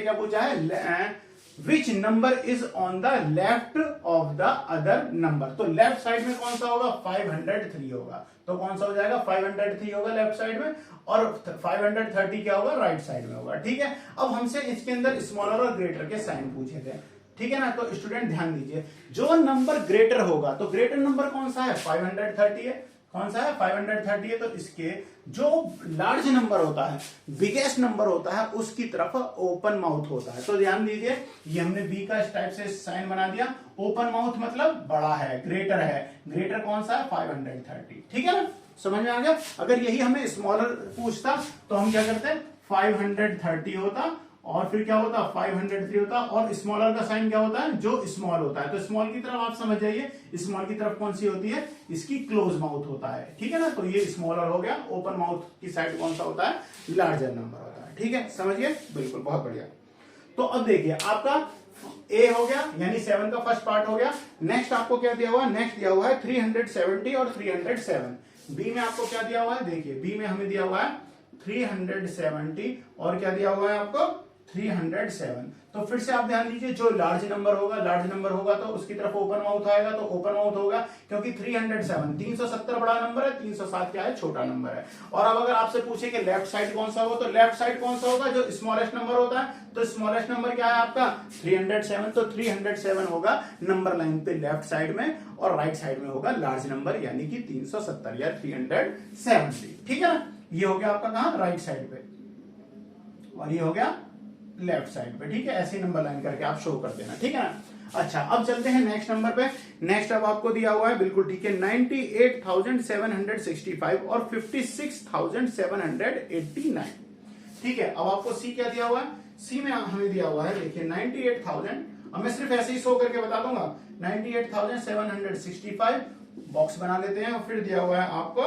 क्या पूछा है which number is on the left of the other number. तो लेफ्ट साइड में कौन सा होगा 503 होगा, तो कौन सा हो जाएगा 503 होगा लेफ्ट साइड में, और 530 क्या होगा राइट साइड में होगा। ठीक है। अब हमसे इसके अंदर स्मॉलर और ग्रेटर के साइन पूछे थे, ठीक है ना। तो स्टूडेंट ध्यान दीजिए जो नंबर ग्रेटर होगा, तो ग्रेटर नंबर कौन सा है 530 है, कौन सा है 530 है, तो इसके जो लार्ज नंबर होता है बिगेस्ट नंबर होता है उसकी तरफ ओपन माउथ होता है। तो ध्यान दीजिए ये हमने बी का इस टाइप से साइन बना दिया, ओपन माउथ मतलब बड़ा है, ग्रेटर है, ग्रेटर कौन सा है 530। ठीक है ना, समझ में आ गया। अगर यही हमें स्मॉलर पूछता तो हम क्या करते 530 होता, और फिर क्या होता 503 होता, और स्मॉलर का साइन क्या होता है जो स्मॉल होता है। तो स्मॉल की तरफ आप समझ जाइए, स्मॉल की तरफ कौन सी होती है, इसकी क्लोज माउथ होता है। ठीक है ना, तो ये स्मॉलर हो गया, ओपन माउथ की साइड कौन सा होता है लार्जर नंबर होता है। ठीक है, समझिए, बिल्कुल बहुत बढ़िया। तो अब देखिए आपका ए हो गया यानी 7 का फर्स्ट पार्ट हो गया। नेक्स्ट आपको क्या दिया हुआ है, नेक्स्ट दिया हुआ है 370 और 307। बी में आपको क्या दिया हुआ है, देखिए बी में हमें दिया हुआ है 370 और क्या दिया हुआ है आपको 307। तो फिर से आप ध्यान दीजिए जो लार्ज नंबर होगा तो उसकी तरफ ओपन माउथ आएगा, तो ओपन माउथ होगा क्योंकि 307 370 बड़ा नंबर है, 307 क्या है छोटा नंबर है। और अब अगर आपसे पूछे कि लेफ्ट साइड कौन सा होगा, तो लेफ्ट साइड कौन सा होगा जो स्मॉलेस्ट नंबर होता है, तो स्मॉलेस्ट नंबर क्या है आपका 307। तो 307 होगा नंबर लाइन पे लेफ्ट साइड में, और राइट साइड में होगा लार्ज नंबर यानी कि 370 या 370। ठीक है ना, ये हो गया आपका कहां राइट साइड पे, और ये हो गया लेफ्ट साइड पे। ठीक है, ऐसे नंबर लाइन करके आप शो कर देना। ठीक है ना। अच्छा अब चलते हैं नेक्स्ट नंबर पे। नेक्स्ट अब आपको दिया हुआ है बिल्कुल ठीक है 98,765 और 56,789। ठीक है, अब आपको सी क्या दिया हुआ है, सी में हमें दिया हुआ है देखिए 98,000। अब मैं सिर्फ ऐसे ही शो करके बता दूंगा 98,765 बॉक्स बना लेते हैं, और फिर दिया हुआ है आपको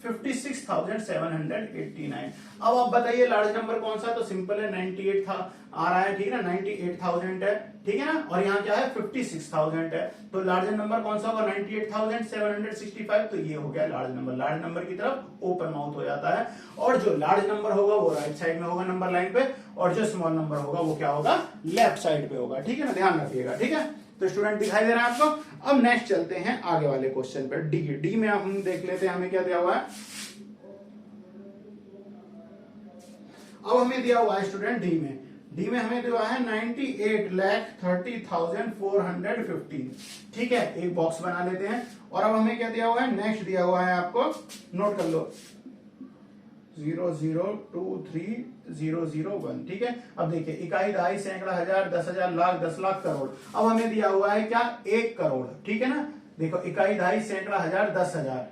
56,789। अब आप बताइए लार्ज नंबर कौन सा है, तो सिंपल है 98 था आ रहा है, ठीक है ना 98,000 है, ठीक है ना, और यहाँ क्या है 56,000 है, तो लार्ज नंबर कौन सा होगा 98,765। तो ये हो गया लार्ज नंबर, लार्ज नंबर की तरफ ओपन माउथ हो जाता है, और जो लार्ज नंबर होगा वो राइट साइड में होगा नंबर लाइन पे, और जो स्मॉल नंबर होगा वो क्या होगा लेफ्ट साइड पे होगा। ठीक है ना, ध्यान रखिएगा। ठीक है, तो स्टूडेंट दिखाई दे रहा है आपको। अब नेक्स्ट चलते हैं आगे वाले क्वेश्चन पर। डी में हम देख लेते हैं हमें क्या दिया हुआ है। अब हमें दिया हुआ है स्टूडेंट डी में हमें दिया हुआ है 98,30,415। ठीक है, एक बॉक्स बना लेते हैं, और अब हमें क्या दिया हुआ है, नेक्स्ट दिया हुआ है आपको, नोट कर लो 0023001। ठीक है, अब देखिए इकाई, दहाई, सैकड़ा, हजार, 10,000, लाख, 10 लाख, करोड़। अब हमें दिया हुआ है क्या 1 करोड़। ठीक है ना, देखो इकाई, दहाई, सैकड़ा, हजार, 10,000,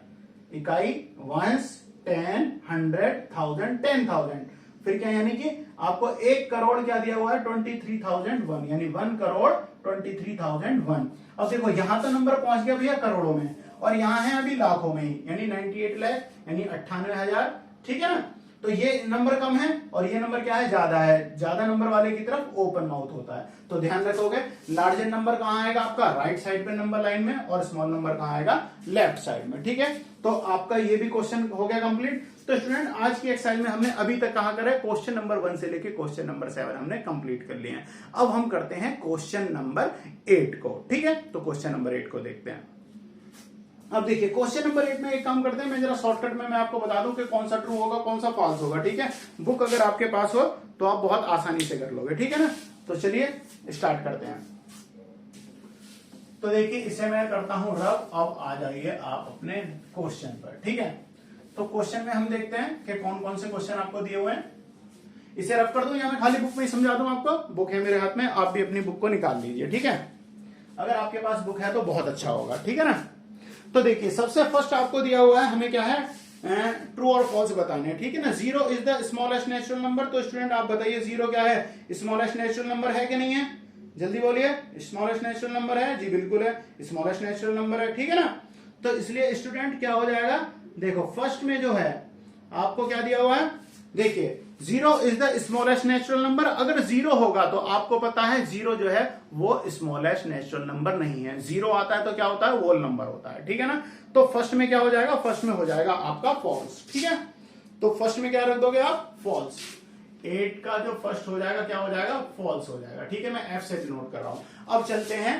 इकाई 1 10 100 1000 10,000, फिर क्या यानी कि आपको 1 करोड़ क्या दिया हुआ है 23,001, यानी 1 करोड़ 23,001। अब देखो यहां तो नंबर पहुंच गया भैया करोड़ों में, और यहां है अभी लाखों में ही, यानी 98 लाख यानी 98,000। ठीक है ना, तो ये नंबर कम है और ये नंबर क्या है ज्यादा है, ज्यादा नंबर वाले की तरफ ओपन माउथ होता है। तो ध्यान रखोगे लार्जर नंबर कहां आएगा आपका राइट साइड पे नंबर लाइन में, और स्मॉल नंबर कहां आएगा लेफ्ट साइड में। ठीक है, तो आपका ये भी क्वेश्चन हो गया कंप्लीट। तो स्टूडेंट आज की एक्सरसाइज में हमने अभी तक कहां करा है, क्वेश्चन नंबर 1 से लेके क्वेश्चन नंबर 7 हमने कंप्लीट कर लिए हैं। अब हम करते हैं क्वेश्चन नंबर 8 को। ठीक है, तो क्वेश्चन नंबर 8 को देखते हैं। अब देखिए क्वेश्चन नंबर 8 में एक काम करते हैं, मैं जरा शॉर्टकट में मैं आपको बता दूं कि कौन सा ट्रू होगा कौन सा फॉल्स होगा। ठीक है, बुक अगर आपके पास हो तो आप बहुत आसानी से कर लोगे। ठीक है ना, तो चलिए स्टार्ट करते हैं। तो देखिए इसे मैं करता हूं रब। अब आ जाइए आप अपने क्वेश्चन पर। ठीक है, तो क्वेश्चन में हम देखते हैं कि कौन कौन से क्वेश्चन आपको दिए हुए हैं। इसे रफ कर दूं या मैं खाली बुक में ही समझा दूं आपको? बुक है मेरे हाथ में, आप भी अपनी बुक को निकाल लीजिए, ठीक है। अगर आपके पास बुक है तो बहुत अच्छा होगा, ठीक है ना। तो देखिए सबसे फर्स्ट आपको दिया हुआ है, हमें क्या है, ट्रू और फॉल्स बताने हैं, ठीक है ना। Zero is the smallest natural number, तो स्टूडेंट आप बताइए जीरो क्या है, स्मॉलेस्ट नेचुरल नंबर है कि नहीं है? जल्दी बोलिए, स्मॉलेस्ट नेचुरल नंबर है? जी बिल्कुल है, स्मॉलेस्ट नेचुरल नंबर है, ठीक है ना। तो इसलिए स्टूडेंट क्या हो जाएगा, देखो फर्स्ट में जो है आपको क्या दिया हुआ है, देखिए zero is the smallest natural number. अगर जीरो होगा तो आपको पता है जीरो जो है वो स्मॉलेस्ट नेचुरल नंबर नहीं है। जीरो आता है तो क्या होता है, होल नंबर होता है, ठीक है ना। तो फर्स्ट में क्या हो जाएगा, फर्स्ट में हो जाएगा आपका फॉल्स, ठीक है। तो फर्स्ट में क्या रख दोगे आप, फॉल्स। 8 का जो फर्स्ट हो जाएगा क्या हो जाएगा, फॉल्स हो जाएगा, ठीक है। मैं एफ से नोट कर रहा हूं। अब चलते हैं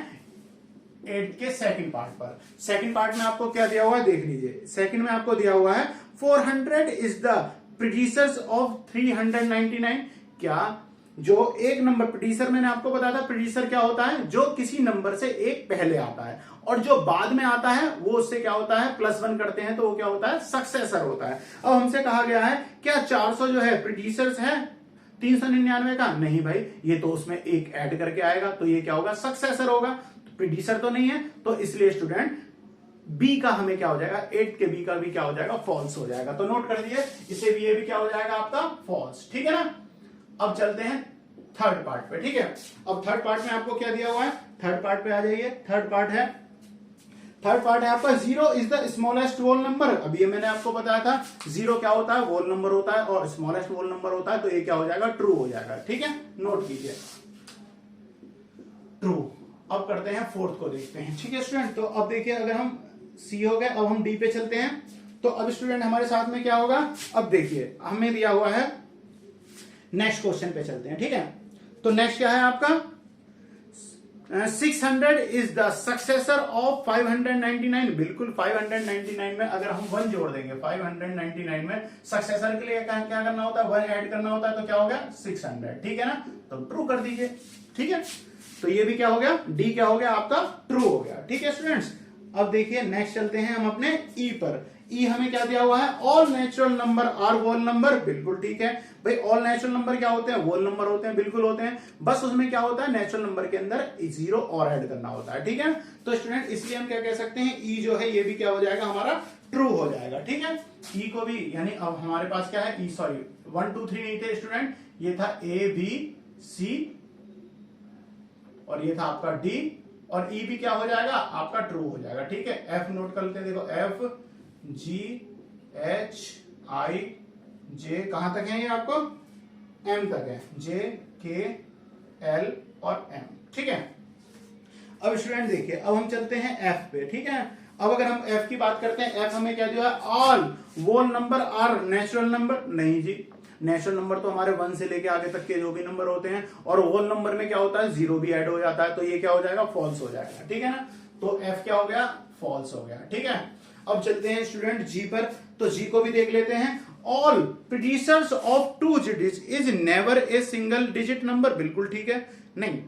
8 के सेकंड पार्ट पर। सेकंड पार्ट में आपको क्या दिया हुआ है, देख लीजिए। सेकंड में आपको दिया हुआ है 400 इज द प्रोड्यूसर्स ऑफ 399। क्या जो एक नंबर प्रोड्यूसर, मैंने आपको बताया था प्रोड्यूसर क्या होता है, जो किसी नंबर से एक पहले आता है और जो बाद में आता है वो उससे क्या होता है, +1 करते हैं तो वो क्या होता है, सक्सेसर होता है। अब हमसे कहा गया है क्या 400 जो है प्रोड्यूसर्स है 399 का? नहीं भाई, ये तो उसमें एक ऐड करके आएगा, तो ये क्या होगा, सक्सेसर होगा, प्रोड्यूसर तो नहीं है। तो इसलिए स्टूडेंट बी का हमें क्या हो जाएगा, 8 के बी का भी क्या हो जाएगा, फॉल्स हो जाएगा। तो नोट कर दिए, इसे भी ये भी क्या हो जाएगा आपका फॉल्स, ठीक है ना। अब चलते हैं थर्ड पार्ट पे, ठीक है। अब थर्ड पार्ट में आपको क्या दिया हुआ है, थर्ड पार्ट पे आ जाइए। थर्ड पार्ट है आपका zero is the smallest whole number. अब ये मैंने आपको बताया था, जीरो क्या होता है, होल नंबर होता है और स्मॉलेस्ट होल नंबर होता है, तो ये क्या हो जाएगा, ट्रू हो जाएगा, ठीक है। नोट कीजिए ट्रू। अब करते हैं फोर्थ को, देखते हैं, ठीक है स्टूडेंट। तो अब देखिए, अगर हम सी हो गए, अब हम डी पे चलते हैं। तो अब स्टूडेंट हमारे साथ में क्या होगा, अब देखिए हमें दिया हुआ है, नेक्स्ट क्वेश्चन पे चलते हैं, ठीक है। तो नेक्स्ट क्या है आपका, 600 इज द सक्सेसर ऑफ 599। बिल्कुल 599 में अगर हम 1 जोड़ देंगे, 599 में सक्सेसर के लिए क्या करना होता है, 1 ऐड करना होता है, तो क्या हो गया 600, ठीक है ना। तो ट्रू कर दीजिए, ठीक है। तो ये भी क्या हो गया, डी क्या हो गया आपका, ट्रू हो गया, ठीक है स्टूडेंट्स। अब देखिए नेक्स्ट चलते हैं हम अपने ई पर। ई हमें क्या दिया हुआ है, all natural number are whole number. बिल्कुल ठीक है भाई, ऑल नेचुरल नंबर क्या होते हैं, होल नंबर होते हैं, बिल्कुल होते हैं। बस उसमें क्या होता है, नेचुरल नंबर के अंदर जीरो और ऐड करना होता है, ठीक है। तो स्टूडेंट इसलिए हम क्या कह सकते हैं, ई जो है ये भी क्या हो जाएगा हमारा, ट्रू हो जाएगा, ठीक है। ई को भी, यानी अब हमारे पास क्या है, ई सॉरी 1 2 3 नहीं थे स्टूडेंट, ये था ए बी सी और ये था आपका डी, और ई भी क्या हो जाएगा आपका, ट्रू हो जाएगा, ठीक है। एफ नोट कर लेते हैं, देखो एफ जी एच आई जे, कहां तक है ये आपको, एम तक है, जे के एल और एम, ठीक है। अब स्टूडेंट देखिए, अब हम चलते हैं एफ पे, ठीक है। अब अगर हम एफ की बात करते हैं, एफ हमें क्या दिया है, all whole number are natural number. नहीं जी, नेचुरल नंबर तो हमारे 1 से लेके आगे तक के जो भी नंबर होते हैं, और होल नंबर में क्या होता है, जीरो भी ऐड हो जाता है, तो ये क्या हो जाएगा, फॉल्स हो जाएगा, ठीक है ना। तो एफ क्या हो गया, फॉल्स हो गया, ठीक है। अब चलते हैं स्टूडेंट जी पर। तो जी को भी देख लेते हैं, all producers of 2 digit is never a single digit number. बिल्कुल ठीक है, नहीं,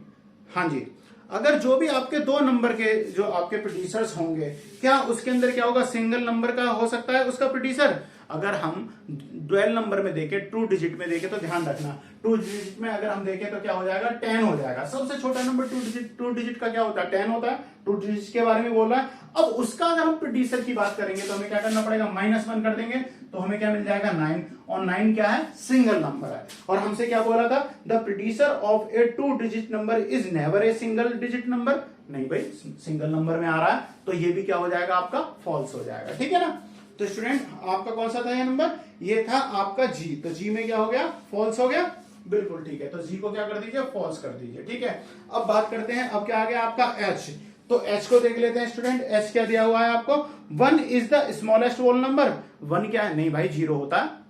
हाँ जी, अगर जो भी आपके 2 नंबर के जो आपके प्रोड्यूसर्स होंगे, क्या उसके अंदर क्या होगा, सिंगल नंबर का हो सकता है उसका प्रोड्यूसर। अगर हम ड्वेल नंबर में देखें, 2 डिजिट में देखें, तो ध्यान रखना 2 डिजिट में अगर हम देखें तो क्या हो जाएगा, 10 हो जाएगा। सबसे छोटा नंबर 2 डिजिट का क्या होता है, 10 होता है। 2 डिजिट के बारे में बोल रहा है। अब उसका अगर हम प्रोड्यूसर की बात करेंगे तो हमें क्या करना पड़ेगा, -1 कर देंगे, तो हमें क्या मिल जाएगा 9, और 9 क्या है, सिंगल नंबर है। और हमसे क्या बोला था, the producer of A 2 digit number is never a single digit number. नहीं भाई, सिंगल नंबर में आ रहा है, तो ये भी क्या हो जाएगा आपका, फॉल्स हो जाएगा, ठीक है ना। तो स्टूडेंट आपका कौन सा था ये नंबर, ये था आपका जी। तो जी में क्या हो गया, फॉल्स हो गया, बिल्कुल ठीक है। तो जी को क्या कर दीजिए, फॉल्स कर दीजिए, ठीक है। अब बात करते हैं, अब क्या आ गया आपका एच। तो एच को देख लेते हैं स्टूडेंट, एच क्या दिया हुआ है आपको, 1 is the smallest whole number. 1 क्या है, नहीं भाई 0 होता है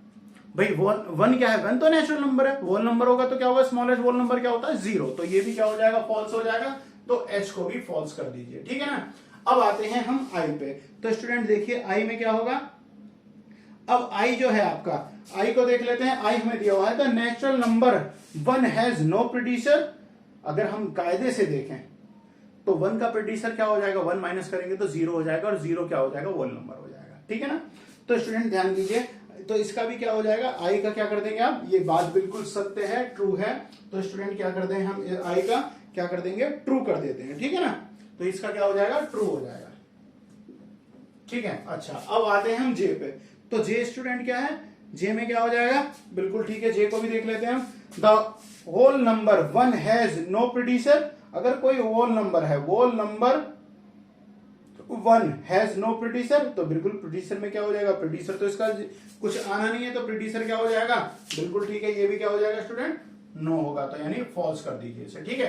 भाई, 1 क्या है, 1 तो नेचुरल नंबर है, होल नंबर होगा तो क्या होगा, स्मॉलेस्ट होल नंबर क्या होता है, 0। तो ये भी क्या हो जाएगा, फॉल्स हो जाएगा। तो एच को भी फॉल्स कर दीजिए, ठीक है ना। अब आते हैं हम आई पे। तो स्टूडेंट देखिए आई में क्या होगा, अब आई जो है आपका, आई को देख लेते हैं। आई हमें दिया हुआ है the natural number 1 has no producer. अगर हम कायदे से देखें तो 1 का प्रोड्यूसर क्या हो जाएगा, 1 माइनस करेंगे तो 0 हो जाएगा, और 0 क्या हो जाएगा, होल नंबर हो जाएगा, ठीक है ना। तो स्टूडेंट ध्यान दीजिए, तो इसका भी क्या हो जाएगा, आई का क्या कर देंगे आप, ये बात बिल्कुल सत्य है, ट्रू है, तो स्टूडेंट क्या कर देंगे हम, आई का क्या कर देंगे, ट्रू कर देते हैं, ठीक है ना। तो इसका क्या हो जाएगा, ट्रू हो जाएगा, ठीक है। अच्छा अब आते हैं हम जे पे, तो जे स्टूडेंट क्या है, जे में क्या हो जाएगा, बिल्कुल ठीक है, जे को भी देख लेते हैं हम। The whole number one has no producer, अगर कोई होल नंबर है, whole number one has no producer, तो बिल्कुल प्रोड्यूसर में क्या हो जाएगा, प्रोड्यूसर तो इसका कुछ आना नहीं है, तो प्रोड्यूसर क्या हो जाएगा, बिल्कुल ठीक है, ये भी क्या हो जाएगा स्टूडेंट, नो होगा, तो यानी फॉल्स कर दीजिए इसे, ठीक है।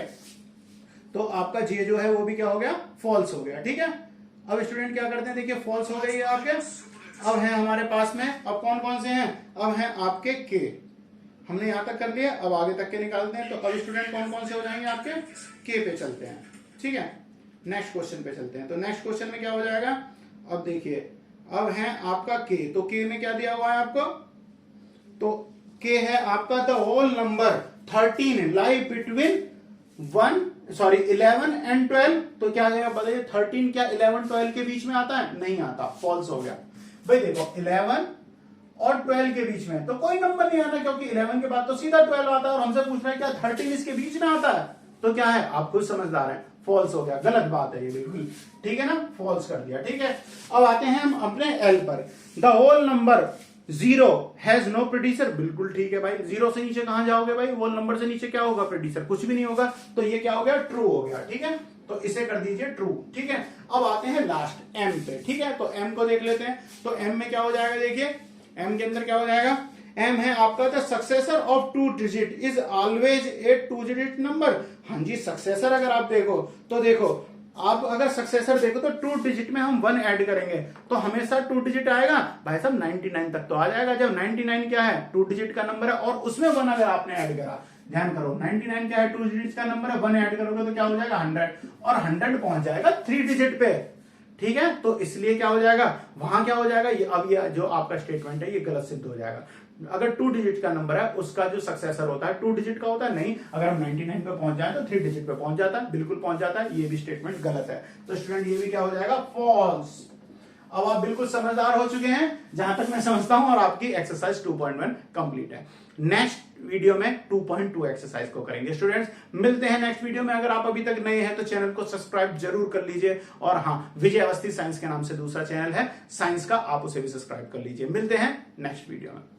तो आपका जे जो है वो भी क्या हो गया, फॉल्स हो गया, ठीक है। अब स्टूडेंट क्या करते हैं, देखिए फॉल्स हो गई है आपके, अब है हमारे पास में, अब कौन कौन से हैं, अब है आपके के, हमने यहां तक कर लिया, अब आगे तक के निकालते हैं। तो अब स्टूडेंट कौन कौन से हो जाएंगे आपके, के पे चलते हैं, ठीक है। नेक्स्ट क्वेश्चन पे चलते हैं, तो नेक्स्ट क्वेश्चन में क्या हो जाएगा, अब देखिए अब है आपका के, तो के में क्या दिया हुआ है आपको, तो के है आपका the whole number 13 lie between 11 and 12, तो क्या आएगा बताइए, 13 क्या 11 12 के बीच में आता है, नहीं आता, फॉल्स हो गया। भाई देखो 11 और 12 के बीच में तो कोई नंबर नहीं आता, क्योंकि 11 के बाद तो सीधा 12 आता है, और हमसे पूछ रहा है क्या 13 इसके बीच में आता है, तो क्या है, आप खुद समझदार हैं, फॉल्स हो गया, गलत बात है ये बिल्कुल, ठीक है ना, फॉल्स कर दिया, ठीक है। अब आते हैं हम अपने एल पर, the whole number 0 has no producer, बिल्कुल ठीक है भाई, 0 से नीचे कहां जाओगे भाई, होल नंबर से नीचे क्या होगा, प्रोड्यूसर, कुछ भी नहीं होगा, तो ये क्या हो गया, ट्रू हो गया, ठीक है, तो इसे कर दीजिए ट्रू, ठीक है। अब आते हैं लास्ट एम पे, ठीक है, तो एम को देख लेते हैं, तो एम में क्या हो जाएगा, देखिए एम के अंदर क्या हो जाएगा, एम है आपका the successor of 2 digit is always a 2 digit number, हाँ जी, सक्सेसर अगर आप देखो तो देखो, आप अगर सक्सेसर देखो तो 2 डिजिट में हम 1 ऐड करेंगे तो हमेशा 2 डिजिट आएगा भाई साहब, 99 तक तो आ जाएगा, जब 99 क्या है, 2 डिजिट का नंबर है, और उसमें 1 अगर आपने ऐड करा, ध्यान करो 99 क्या है, 2 डिजिट का नंबर है, 1 ऐड करोगे तो क्या हो जाएगा 100, और 100 पहुंच जाएगा 3 डिजिट पे, ठीक है। तो इसलिए क्या हो जाएगा, वहां क्या हो जाएगा, ये अब ये जो आपका स्टेटमेंट है ये गलत सिद्ध हो जाएगा। अगर 2 डिजिट का नंबर है उसका जो सक्सेसर होता है 2 डिजिट का होता है, नहीं, अगर हम 99 पे पहुंच जाए तो 3 डिजिट पे पहुंच जाता है, बिल्कुल पहुंच जाता है, ये भी स्टेटमेंट गलत है, तो स्टूडेंट ये भी क्या हो जाएगा, फॉल्स। अब आप बिल्कुल समझदार हो चुके हैं जहां तक मैं समझता हूं, और आपकी एक्सरसाइज 2.1 कंप्लीट है। नेक्स्ट वीडियो में 2.2 एक्सरसाइज को करेंगे स्टूडेंट्स, मिलते हैं नेक्स्ट वीडियो में। अगर आप अभी तक नए हैं तो चैनल को सब्सक्राइब जरूर कर लीजिए, और हाँ, विजय अवस्थी साइंस के नाम से दूसरा चैनल है साइंस का, आप उसे भी सब्सक्राइब कर लीजिए। मिलते हैं नेक्स्ट वीडियो में।